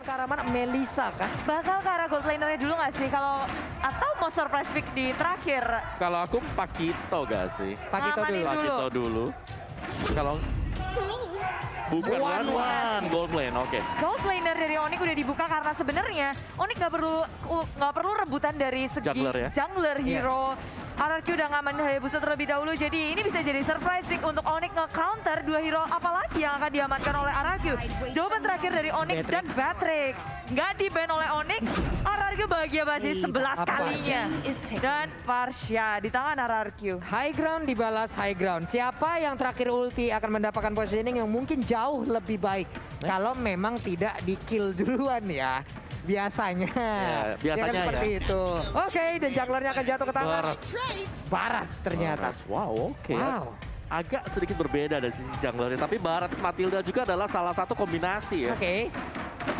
Ke arah mana? Melissa kah? Bakal ke arah gold lanernya dulu nggak sih? Kalau atau mau surprise pick di terakhir? Kalau aku Pakito gak sih? Pakito Ngamanin dulu. Pakito dulu. Kalau bukan one gold lane, oke. Gold laner dari Onyx udah dibuka karena sebenarnya Onyx nggak perlu rebutan dari segi Jungler ya? jungler hero. RRQ udah ngaman Hayabusa terlebih dahulu, jadi ini bisa jadi surprise pick untuk Onyx nge-counter dua hero apalagi yang akan diamankan oleh RRQ. Jawaban terakhir dari Onyx dan Batrix. Nggak di-ban oleh Onyx, RRQ bahagia banget 11 kalinya. Dan Parsha di tangan RRQ. High ground dibalas high ground. Siapa yang terakhir ulti akan mendapatkan positioning yang mungkin jauh lebih baik. Kalau memang tidak di-kill duluan ya. Biasanya. Ya, biasanya kan seperti ya. itu. Oke, dan jugglernya akan jatuh ke tangan. Barats ternyata. Wow, oke. Wow. Agak sedikit berbeda dari sisi junglernya, tapi Barats Matilda juga adalah salah satu kombinasi ya. Oke.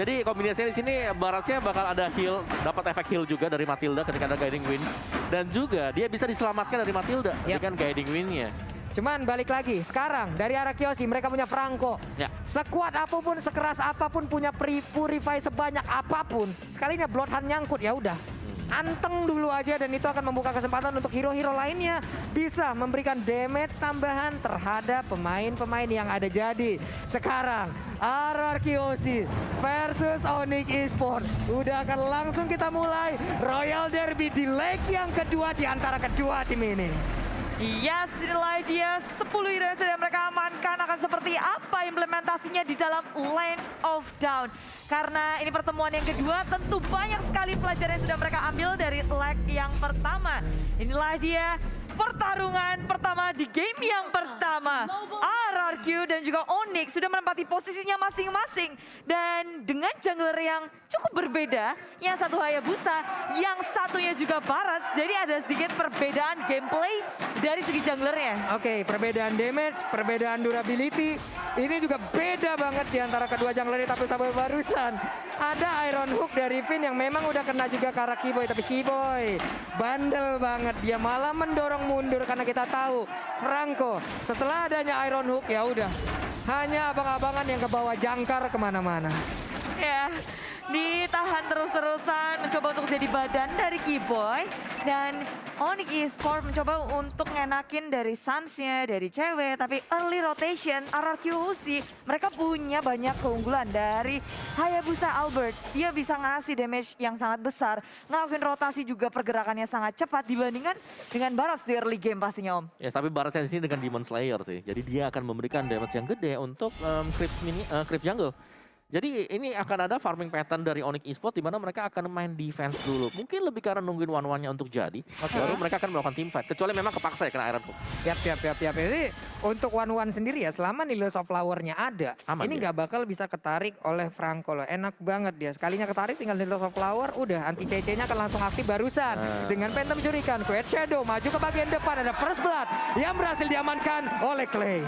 Jadi kombinasinya di sini Baratsnya bakal ada heal, dapat efek heal juga dari Matilda ketika ada Guiding Wind. Dan juga dia bisa diselamatkan dari Matilda dengan Guiding Wind-nya. Cuman balik lagi, sekarang dari arah Kyoshi mereka punya Franco. Ya. Sekuat apapun, sekeras apapun, punya purify sebanyak apapun. Sekalinya Bloodhound nyangkut, ya udah. Anteng dulu aja dan itu akan membuka kesempatan untuk hero-hero lainnya bisa memberikan damage tambahan terhadap pemain-pemain yang ada. Jadi sekarang RRQOC versus Onyx Esports. Udah akan langsung kita mulai Royal Derby di leg yang kedua di antara kedua tim ini. Yes, inilah dia 10 hero yang sudah mereka amankan akan seperti apa implementasinya di dalam Lane of Dawn. Karena ini pertemuan yang kedua, tentu banyak sekali pelajaran yang sudah mereka ambil dari leg yang pertama. Inilah dia pertarungan pertama di game yang pertama. RRQ dan juga Onyx sudah menempati posisinya masing-masing. Dan dengan jungler yang cukup berbeda, yang satu Hayabusa, yang satunya juga Barats. Jadi ada sedikit perbedaan gameplay dari segi junglernya. Oke, perbedaan damage, perbedaan durability. Ini juga beda banget di antara kedua jungler, tapi barusan ada Iron Hook dari Finn yang memang udah kena juga ke arah Keyboy. Tapi Keyboy bandel banget, dia malah mendorong mundur karena kita tahu Franco setelah adanya Iron Hook ya udah hanya abang-abangan yang ke bawah jangkar kemana-mana. Ya, ditahan terus-terusan mencoba untuk jadi badan dari Keyboy. Dan Onyx Esports mencoba untuk ngenakin dari Suns-nya, dari cewek. Tapi early rotation, RRQOC, mereka punya banyak keunggulan dari Hayabusa Albert. Dia bisa ngasih damage yang sangat besar. Ngelakuin rotasi juga pergerakannya sangat cepat dibandingkan dengan Barats di early game pastinya Om. Ya, tapi Barats di sini dengan Demon Slayer sih. Jadi dia akan memberikan damage yang gede untuk creep jungle. Jadi ini akan ada farming pattern dari Onyx Esports di mana mereka akan main defense dulu. Mungkin lebih karena nungguin one-one-nya untuk jadi. Baru mereka akan melakukan team fight. Kecuali memang kepaksa ya kena Iron Hook. Yap. Jadi untuk one-one sendiri ya selama Needles of Flower-nya ada. Aman ini nggak bakal bisa ketarik oleh Franco loh. Enak banget dia. Sekalinya ketarik tinggal Needles of Flower. Udah anti CC-nya akan langsung aktif barusan. Dengan Phantom Shuriken. Quiet Shadow maju ke bagian depan. Ada First Blood yang berhasil diamankan oleh Clay.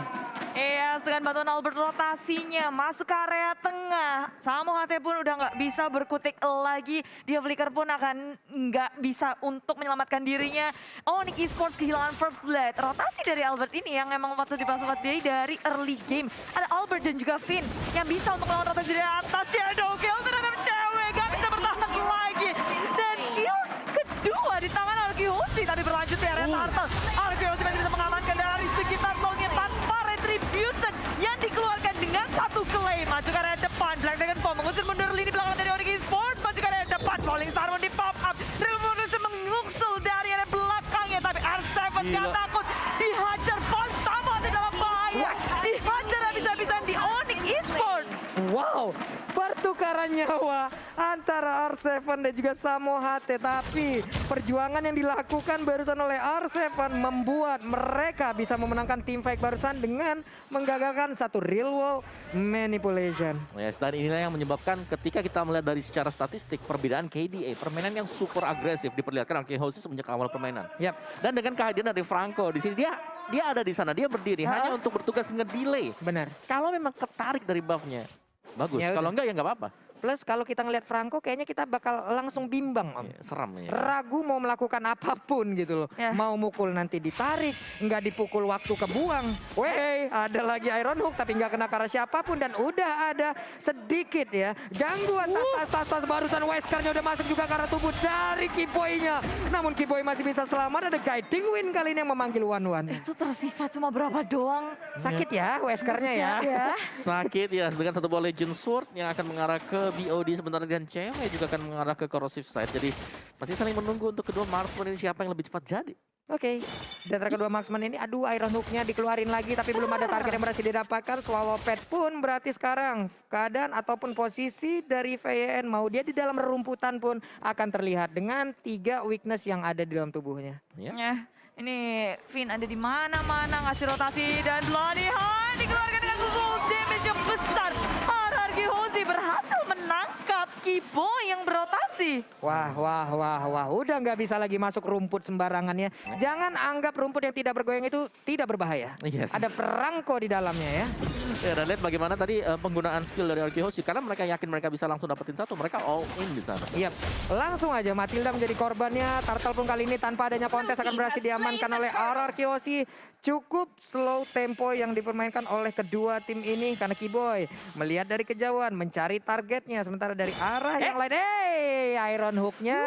Iya, dengan bantuan Albert rotasinya masuk ke area tengah. Samohate pun udah nggak bisa berkutik lagi. Dia Flicker pun akan nggak bisa untuk menyelamatkan dirinya. Onyx Esports kehilangan First Blood. Rotasi dari Albert ini yang memang waktu dipasang dari early game. Ada Albert dan juga Finn yang bisa untuk melawan rotasi dari atas. Shadow kill terhadap cewek, nggak bisa bertahan lagi. Dan kill kedua di tangan RRQOC tapi berlanjut di area turtle. RRQOC masih bisa mengamankan dari sekitar longnya tanpa retribution yang dikeluarkan dengan satu claim. Maju ke area depan, Black Dragon Ball mengusir mundur lini belakang dari Onyx Esports. Maju ke area depan, Falling Star di pop up. Revolution menguksul dari area belakangnya, tapi R7 gak takut. Dihajar Falling sama di dalam bahaya. Dihajar habis-habisan di Onyx Esports. Wow, pertukaran nyawa antara R7 dan juga Samohate. Tapi perjuangan yang dilakukan barusan oleh R7 membuat mereka bisa memenangkan team fight barusan dengan menggagalkan satu real world manipulation. Yes, dan inilah yang menyebabkan ketika kita melihat dari secara statistik perbedaan KDA, permainan yang super agresif diperlihatkan oleh Kyoshi semenjak awal permainan. Dan dengan kehadiran dari Franco di sini dia ada di sana, dia berdiri hanya untuk bertugas nge-delay. Benar. Kalau memang ketarik dari buff-nya, bagus. Ya kalau udah. enggak ya nggak apa-apa. Plus kalau kita ngelihat Franco kayaknya kita bakal langsung bimbang Om. Iya, seram ya. Ragu mau melakukan apapun gitu loh. Ya. Mau mukul nanti ditarik, nggak dipukul waktu kebuang. Wey, ada lagi Iron Hook tapi nggak kena ke arah siapapun. Dan udah ada sedikit ya gangguan tas barusan Weskernya udah masuk juga ke arah tubuh dari Kiboy-nya. Namun Kiboy masih bisa selamat, ada guiding win kali ini yang memanggil Wan. Itu tersisa cuma berapa doang. Sakit ya Weskernya ya. Ya. Sakit ya, dengan satu buah Legend Sword yang akan mengarah ke BOD sebentar dan cewek juga akan mengarah ke Corrosive Side. Jadi masih saling menunggu untuk kedua marksman ini siapa yang lebih cepat jadi. Oke, di antara kedua marksman ini, aduh Iron Hook-nya dikeluarin lagi tapi belum ada target yang berhasil didapatkan. Swallow Pets pun berarti sekarang keadaan ataupun posisi dari VN mau dia di dalam rerumputan pun akan terlihat dengan 3 weakness yang ada di dalam tubuhnya. Ya. Ya, ini Finn ada di mana-mana ngasih rotasi dan Bloody Hand dikeluarkan dengan full damage yang besar. RRQ Hozi berhasil menangkap Kiboy yang berotasi. Wah, udah nggak bisa lagi masuk rumput sembarangan ya. Jangan anggap rumput yang tidak bergoyang itu tidak berbahaya. Yes. Ada perangko di dalamnya ya. Ya, dan lihat bagaimana tadi penggunaan skill dari RRQ Hoshi. Karena mereka yakin mereka bisa langsung dapetin satu, mereka all in di sana. Yap, langsung aja Matilda menjadi korbannya. Turtle pun kali ini tanpa adanya kontes akan berhasil diamankan oleh RRQ Hoshi. Cukup slow tempo yang dipermainkan oleh kedua tim ini karena Kiboy melihat dari kejauhan mencari targetnya, sementara dari arah yang lain Iron Hook-nya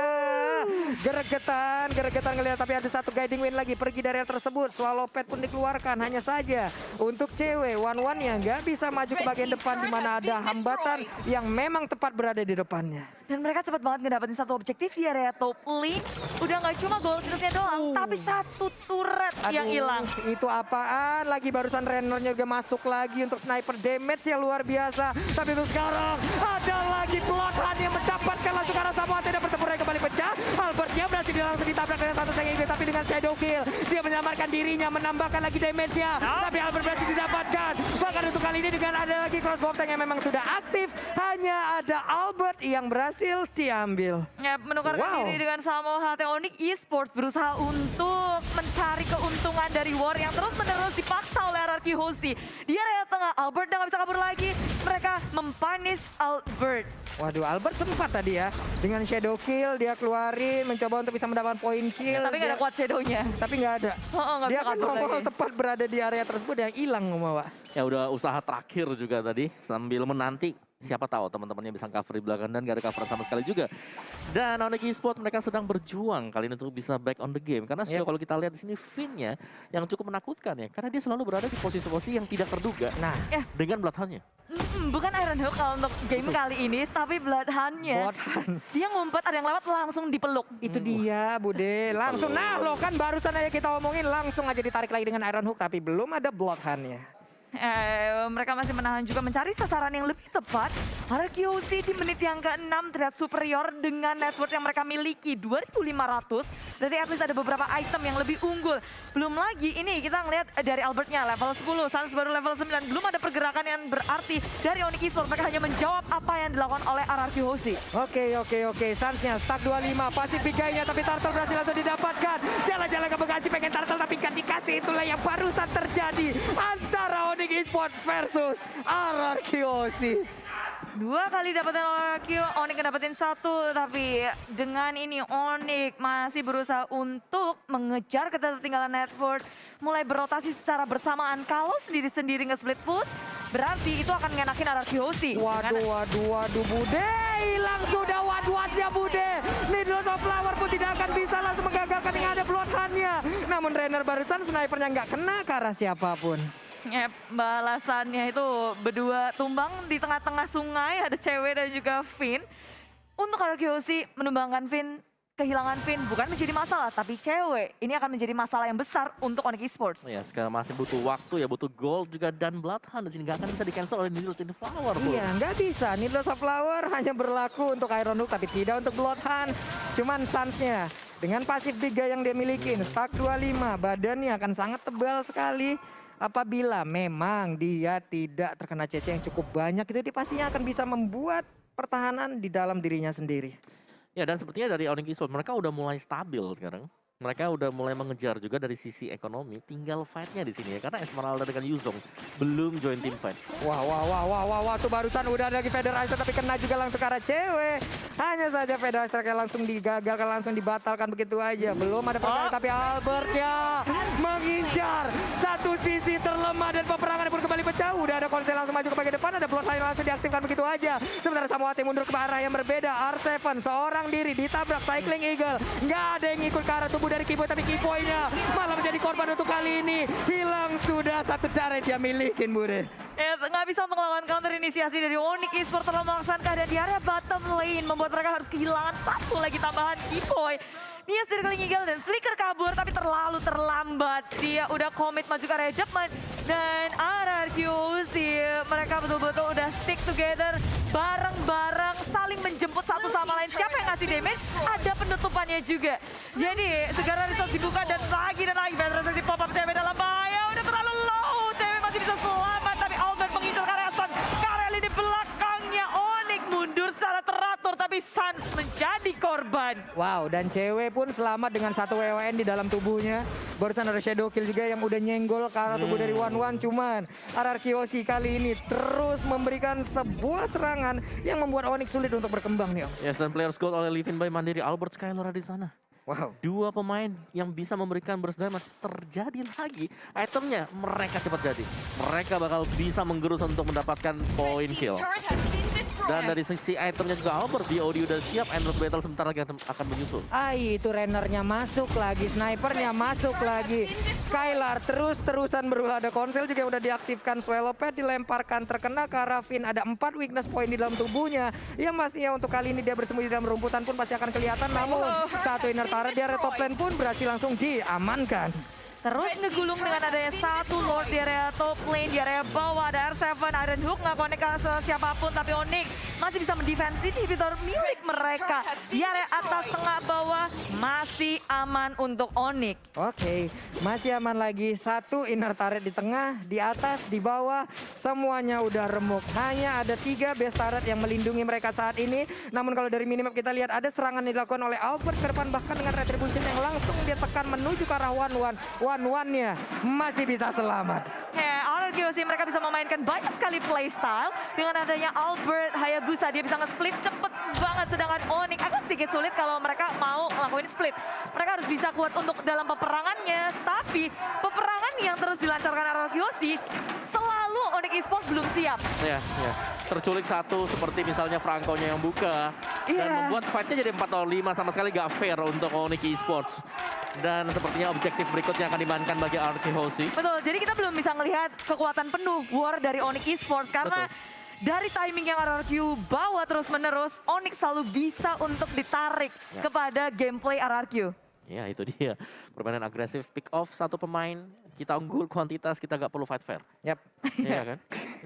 geregetan ngelihat tapi ada satu guiding win lagi pergi dari area tersebut. Swallow Pet pun dikeluarkan, hanya saja untuk cewek Wan yang nggak bisa maju ke bagian depan di mana ada hambatan yang memang tepat berada di depannya. Dan mereka cepat banget ngedapetin satu objektif di area top lane. Udah nggak cuma gold shieldnya doang, tapi satu turret yang hilang. Itu apaan? Lagi barusan Rennernya juga masuk lagi untuk sniper damage yang luar biasa. Tapi untuk sekarang ada lagi Bloodhound yang mendapatkan langsung ke arah Samoa. Tidak bertempuran kembali pecah. Albertnya berhasil langsung ditabrak dengan satu sayang tapi dengan shadow kill. Dia menyelamatkan dirinya, menambahkan lagi damage-nya. Tapi Albert berhasil didapatkan. Bahkan untuk kali ini dengan ada lagi crossbow tank yang memang sudah aktif. Hanya ada Albert yang berhasil diambil. Ya, menukarkan diri dengan Samoa. Onyx Esports berusaha untuk mencari keuntungan dari war yang terus-menerus dipaksa oleh RRQ Hozi. Di area tengah, Albert udah gak bisa kabur lagi. Mereka mempunish Albert. Waduh, Albert sempat tadi ya. Dengan shadow kill, dia keluarin, mencoba untuk bisa mendapatkan point kill. Tapi gak ada kuat shadownya. Tapi nggak ada. Nggak Dia bisa kan kabur nongol lagi. tepat berada di area tersebut yang hilang Umawa. Ya udah usaha terakhir juga tadi sambil menanti. Siapa tahu teman-temannya bisa cover di belakang dan gak ada cover sama sekali juga. Dan Onyx Esports mereka sedang berjuang kali ini untuk bisa back on the game. Karena kalau kita lihat di sini Finn-nya yang cukup menakutkan ya. Karena dia selalu berada di posisi-posisi yang tidak terduga. Nah, Dengan Bloodhound-nya. Bukan Iron Hook kalau untuk game kali ini, tapi Bloodhound-nya. Bloodhound. Dia ngumpet, ada yang lewat langsung dipeluk. Itu dia Bude. Langsung, nah lo kan barusan aja kita omongin langsung aja ditarik lagi dengan Iron Hook. Tapi belum ada Bloodhound-nya. Mereka masih menahan juga mencari sasaran yang lebih tepat. RRQ Hozi di menit yang ke-6 terlihat superior dengan net worth yang mereka miliki 2.500. Berarti at least ada beberapa item yang lebih unggul. Belum lagi ini kita ngelihat dari Albertnya level 10, Sans baru level 9. Belum ada pergerakan yang berarti dari Onyx Esports. Mereka hanya menjawab apa yang dilakukan oleh RRQ Hozi. Oke. Sans-nya stack 25, pasif bigainya tapi Turtle berhasil langsung didapatkan. Jalan-jalan ke Bekasi pengen Turtle tapi kan dikasih. Itulah yang barusan terjadi antara Onyx Esports versus RRQ Hozi. 2 kali dapetin RRQ, Onyx dapetin 1, tapi dengan ini Onyx masih berusaha untuk mengejar ketertinggalan net worth, mulai berotasi secara bersamaan. Kalau sendiri-sendiri nge-split push, berarti itu akan ngenakin RRQ Hozi. Waduh Bude, hilang sudah wadnya Bude. Needles of Flower pun tidak akan bisa langsung menggagalkan yang ada Bloodhound-nya. Namun Renner barusan snipernya nggak kena ke arah siapapun. Balasannya itu berdua tumbang di tengah-tengah sungai, ada cewek dan juga Finn. Untuk RRQ Hozi menumbangkan Finn, kehilangan Finn bukan menjadi masalah, tapi cewek ini akan menjadi masalah yang besar untuk Onyx Esports. Ya sekarang masih butuh waktu ya, butuh gold juga dan Bloodhound di sini nggak akan bisa di cancel oleh Needles in the Flower. Iya, nggak bisa. Needles of Flower hanya berlaku untuk Iron Hook tapi tidak untuk Bloodhound. Cuman Sans-nya dengan pasif 3 yang dia miliki, stack 25, badannya akan sangat tebal sekali. Apabila memang dia tidak terkena CC yang cukup banyak, itu dia pastinya akan bisa membuat pertahanan di dalam dirinya sendiri. Ya dan sepertinya dari Onyx Esports mereka udah mulai stabil sekarang. Mereka udah mulai mengejar juga dari sisi ekonomi, tinggal fight-nya di sini ya. Karena Esmeralda dengan Yuzong belum join team fight. Wah, tuh barusan udah ada lagi Federator tapi kena juga langsung ke arah cewek. Hanya saja Federator kayak langsung digagalkan, langsung dibatalkan begitu aja. Belum ada perkara tapi Albertnya mengincar satu sisi terlemah dan peperangan pun kembali pecah. Udah ada Konsel langsung maju ke bagian depan, ada Bloodline langsung diaktifkan begitu aja. Sementara Samoate mundur ke arah yang berbeda. R7 seorang diri ditabrak Cycling Eagle. Nggak ada yang ikut ke arah tubuh dari Kiboy, tapi Kiboynya malah menjadi korban untuk kali ini. Hilang sudah satu turret dia milikin, Bude. Ya, nggak bisa untuk melawan counter inisiasi dari Onyx Esports terlalu memaksakan keadaan di area bottom lane. Membuat mereka harus kehilangan satu lagi tambahan Kiboy. Dia circling eagle dan flicker kabur tapi terlalu terlambat. Dia udah komit maju ke area depan. Dan RRQC mereka betul-betul udah stick together. Bareng-bareng saling menjemput satu sama lain. Siapa yang ngasih damage? Ada penutupannya juga. Jadi segera resource dibuka dan lagi. Better di pop up CW dalam bahaya. Udah terlalu low. CW masih bisa selamat. Tapi Albert mengincar karya Sun. Karya di belakangnya Onyx mundur secara teratur. Tapi Suns menjadi korban. Wow, dan cewek pun selamat dengan satu WWN di dalam tubuhnya. Barusan ada Shadow Kill juga yang udah nyenggol ke arah tubuh dari One. Cuman RRQC kali ini terus memberikan sebuah serangan yang membuat Onyx sulit untuk berkembang nih, Om. Yes, dan players gold oleh Livin by Mandiri, Albert Skylar di sana. Wow. Dua pemain yang bisa memberikan burst damage terjadi lagi. Itemnya mereka cepat jadi. Mereka bakal bisa menggerus untuk mendapatkan point kill. Dan dari sisi itemnya juga Albert, BOD udah siap, Endless Battle sebentar lagi akan menyusul. Itu Rennernya masuk lagi, Snipernya masuk lagi. Skylar terus-terusan berulah, ada Konsel juga yang udah diaktifkan. Swallow Pad dilemparkan, terkena ke arah Finn. Ada 4 weakness point di dalam tubuhnya. Yang pastinya untuk kali ini dia bersembunyi di dalam rumputan pun pasti akan kelihatan. Namun satu inner turret di area top lane pun berhasil langsung diamankan. Terus ngegulung dengan adanya satu Lord di area top lane, di area bawah ada R7, Iron Hook nggak connect ke siapapun, tapi Onyx masih bisa mendefense inhibitor milik mereka. Di area atas, tengah, bawah masih aman untuk Onyx. Oke, masih aman lagi. Satu inner turret di tengah, di atas, di bawah, semuanya udah remuk. Hanya ada 3 base turret yang melindungi mereka saat ini. Namun kalau dari minimap kita lihat ada serangan dilakukan oleh Albert ke depan, bahkan dengan retribution yang langsung dia tekan menuju ke arah One-nya masih bisa selamat. Ya, RRQC mereka bisa memainkan banyak sekali playstyle. Dengan adanya Albert, Hayabusa dia bisa nge-split cepet banget. Sedangkan Onyx agak sedikit sulit kalau mereka mau ngelakuin split. Mereka harus bisa kuat untuk dalam peperangannya. Tapi peperangan yang terus dilancarkan RRQC selalu Onyx Esports belum siap. Ya. Terculik satu seperti misalnya Franco-nya yang buka. Dan membuat fight-nya jadi 4-5 sama sekali gak fair untuk Onyx Esports. Dan sepertinya objektif berikutnya akan dimainkan bagi RRQC. Betul, jadi kita belum bisa melihat kekuatan penuh war dari Onyx Esports karena dari timing yang RRQ bawa terus-menerus, Onyx selalu bisa untuk ditarik kepada gameplay RRQ. Ya, itu dia. Permainan agresif, pick off satu pemain. Kita unggul kuantitas, kita gak perlu fight fair. Yap. Iya kan?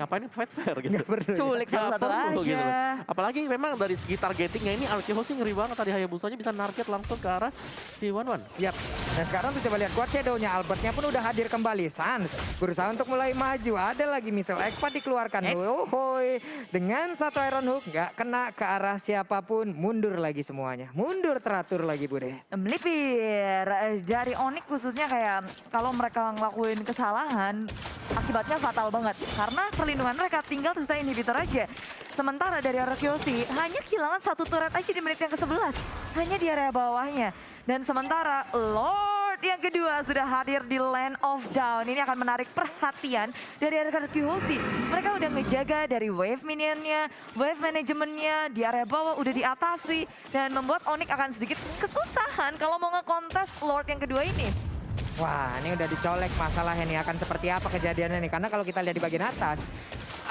Ngapain fight fair gitu? Culik satu-satu aja. Gitu. Apalagi memang dari segi targetingnya ini RRQC ngeri banget. Tadi Hayabusanya bisa narget langsung ke arah si One. Yap. Dan sekarang tuh coba lihat quad shadow-nya. Albertnya pun udah hadir kembali. Sans berusaha untuk mulai maju. Ada lagi missile Expat dikeluarkan. Hoi. Dengan satu Iron Hook nggak kena ke arah siapapun. Mundur lagi semuanya. Mundur teratur lagi, Bude. Melipir dari Onyx khususnya kayak kalau mereka ngelakuin kesalahan akibatnya fatal banget karena perlindungan mereka tinggal tersisa inhibitor aja. Sementara dari RRQC hanya kehilangan satu turret aja di menit yang ke-11 hanya di area bawahnya. Dan sementara Lord yang kedua sudah hadir di Land of Down. Ini akan menarik perhatian dari RRQC. Mereka udah ngejaga dari wave minionnya, wave manajemennya di area bawah udah diatasi dan membuat Onyx akan sedikit kesusahan kalau mau ngekontes Lord yang kedua ini. Wah, ini udah dicolek masalahnya nih. Akan seperti apa kejadiannya nih. Karena kalau kita lihat di bagian atas,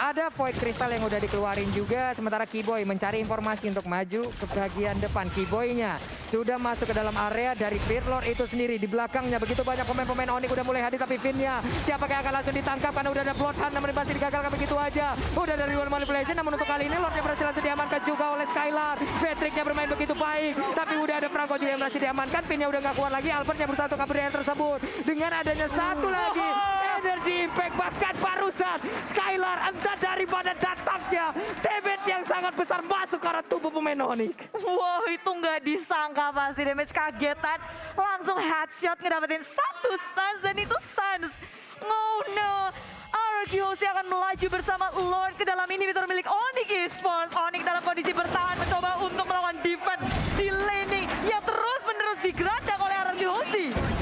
ada Void Crystal yang udah dikeluarin juga. Sementara Kiboy mencari informasi untuk maju ke bagian depan. Kiboynya sudah masuk ke dalam area dari Fearlord itu sendiri. Di belakangnya begitu banyak pemain-pemain Onyx udah mulai hadir. Tapi Finn-nya siapa yang akan langsung ditangkap karena udah ada Bloodhound. Namun masih digagalkan begitu aja. Udah dari One Manipulation. Namun untuk kali ini Lordnya berhasil langsung diamankan juga oleh Skylar. Patricknya bermain begitu baik. Tapi udah ada Franco juga yang berhasil diamankan. Finn-nya udah gak kuat lagi. Albertnya berusaha untuk kabur yang tersebut. Dengan adanya satu lagi energy impact, bahkan barusan Skylar entah dari mana datangnya damage yang sangat besar masuk ke arah tubuh pemain Onyx. Wow, itu nggak disangka pasti damage kagetan. Langsung headshot ngedapetin satu Suns dan itu Suns. Oh no. RRQ akan melaju bersama Lord ke dalam inhibitor milik Onyx Esports. Onyx dalam kondisi bertahan mencoba untuk melakukan defense di laning yang terus-menerus digerakkan oleh RRQ.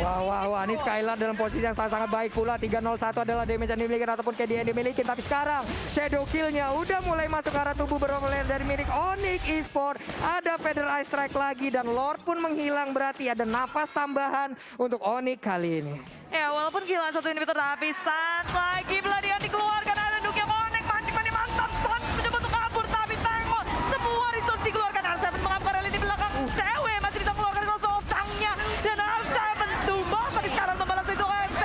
Wah, ini Skylar dalam posisi yang sangat-sangat baik pula. 301 adalah damage yang dimiliki ataupun KD yang dimiliki. Tapi sekarang Shadow Kill-nya udah mulai masuk ke arah tubuh beroleh dari milik Onyx Esports. Ada Feather Eye Strike lagi dan Lord pun menghilang, berarti ada nafas tambahan untuk Onyx kali ini. Ya, walaupun kehilangan satu inhibitor tapi Suns lagi pelarian dikeluarkan. Ada Duke yang Onyx mandi mantap. Suns mencoba untuk kabur tapi tengok semua resource dikeluarkan. R7 mengambil rally di belakang. Cewek masih bisa mengeluarkan resource tangnya dan R7 tumbang. Tapi sekarang membalas itu R7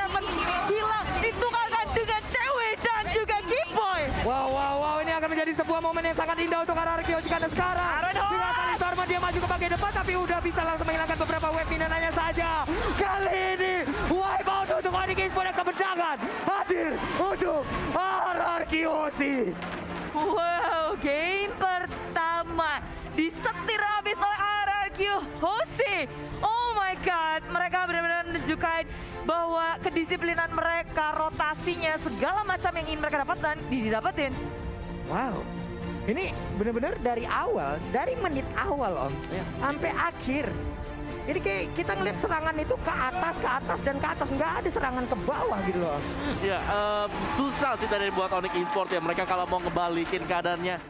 hilang ditukarkan dengan Cewek dan juga Giveboy. Wow, ini akan menjadi sebuah momen yang sangat indah untuk RRQ karena sekarang dengan Paling Storma dia maju ke bagian depan tapi udah bisa langsung menghilangkan beberapa wave minananya saja. Kali ini wipe out untuk Onyx Esports yang kemenangan hadir untuk RRQ. Wow, game pertama disetir habis oleh RRQ Hose. Oh my god, mereka benar-benar menunjukkan bahwa kedisiplinan mereka, rotasinya, segala macam yang ingin mereka dapatkan, didapetin. Wow, ini benar-benar dari awal, dari menit awal Om, sampai akhir. Ini kayak kita ngeliat serangan itu ke atas, dan ke atas. Nggak ada serangan ke bawah gitu loh. Ya, susah sih tadi buat Onyx Esports ya. Mereka kalau mau ngebalikin keadaannya